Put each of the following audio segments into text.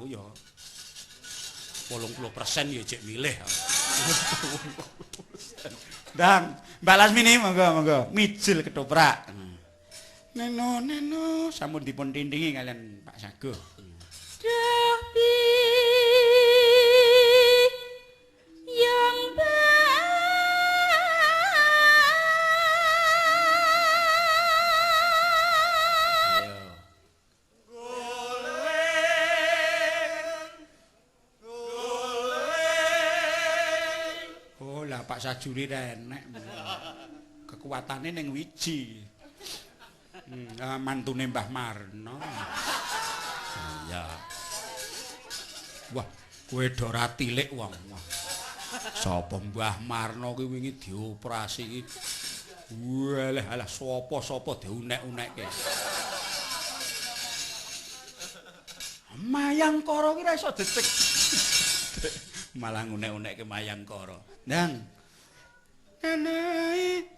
ya 80% ya cek milih. Ndang, Mbak Lasmini monggo mijil ketoprak. Neno sampun dipun tindingi kalian Pak Saguh. Dapi yang Pak Sajuri enek kekuatane ning wiji. Mantune Mbah Marno. Iya. Wah, kowe do ora tilik wong. Sapa Mbah Marno kuwi wingi dioperasi iki. Walah alah sapa diunek-unekke. Mayangkara ki ra iso dicek. Malah ngunek-unekke Mayangkara. Ndang Nenai apa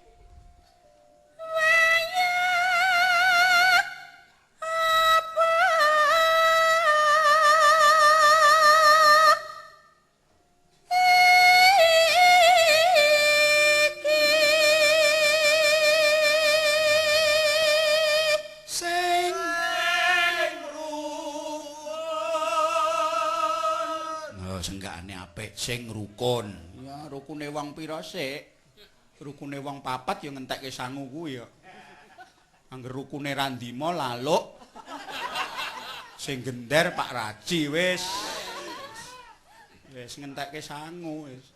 sing rukun. Oh, senggakane apik sing rukun. Ya rukune wong pira sik? Rukune wong papat ya ngentekke sangu kuwi ya. Angger rukune Randima laluk. Sing gender Pak Raji wis. Wis ngentekke sangu wis.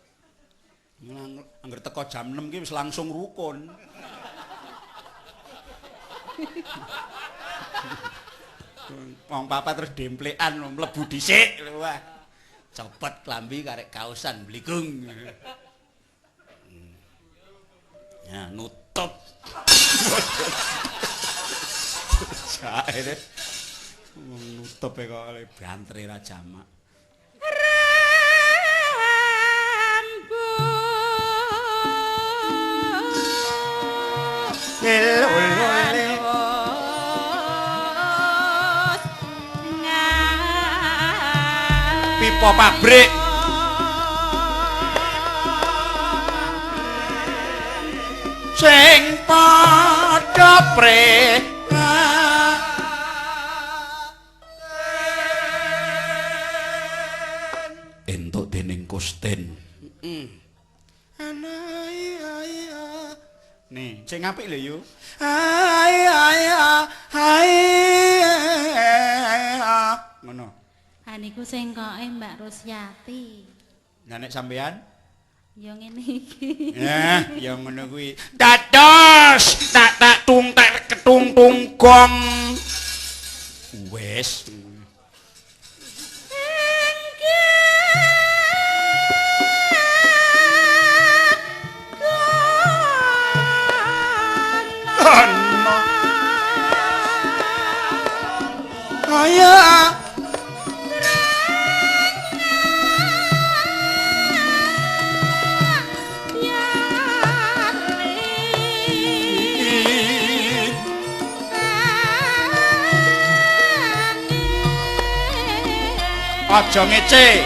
Angger teko jam 6 ki wis langsung rukun. Wong papat terus demplekan mlebu dhisik. Wah. Copot klambi karek kaosan bligung. Ya nutup. Jae deh. Nutup kok oleh bantre ra jamak. Pipa pabrik. Sing padha entuk dening Kusten. Nih, sing apik lho yo. Ngono. Ha niku sing koke Mbak Rusyati. Lah nek sampean Ya ngene iki. Ya ngono kuwi. Dados, tak tung tak ketung gong. Wes. Ayo. Aja ngece.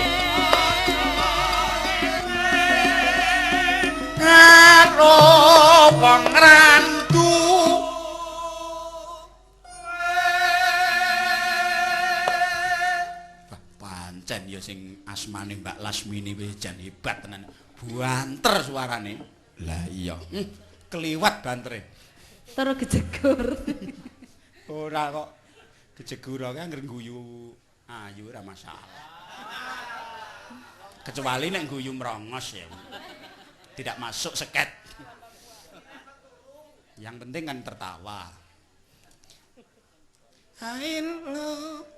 Karo wong randu. Pancen ya sing asmane Mbak Lasmini wis jan hebat tenan. Banter suarane. Lah iya. Keliwat bantere. Terus gejegur. Ora kok gejegur kok anggere guyu. Ayu ora masalah. Kecuali nek guyu merongos ya. Tidak masuk seket. Yang penting kan tertawa. I love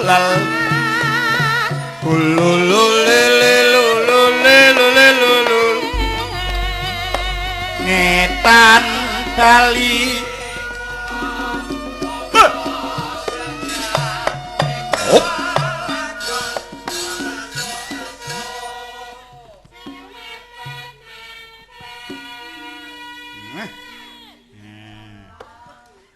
lal ulululelelululelulelul Ngetan Bali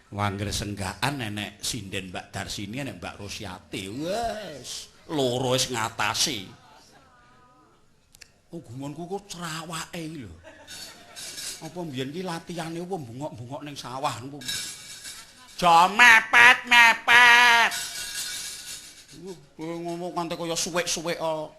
Wangger senggaan nenek sinden Mbak Darsini nenek Mbak Rosyati wes loro wis ngatasi. Oh gumonku kok cerawake iki lho. Apa mbiyen ki latihane apa bungok-bungok ning sawah niku. Jo mepet. Ngomong nganti kaya suwek-suwek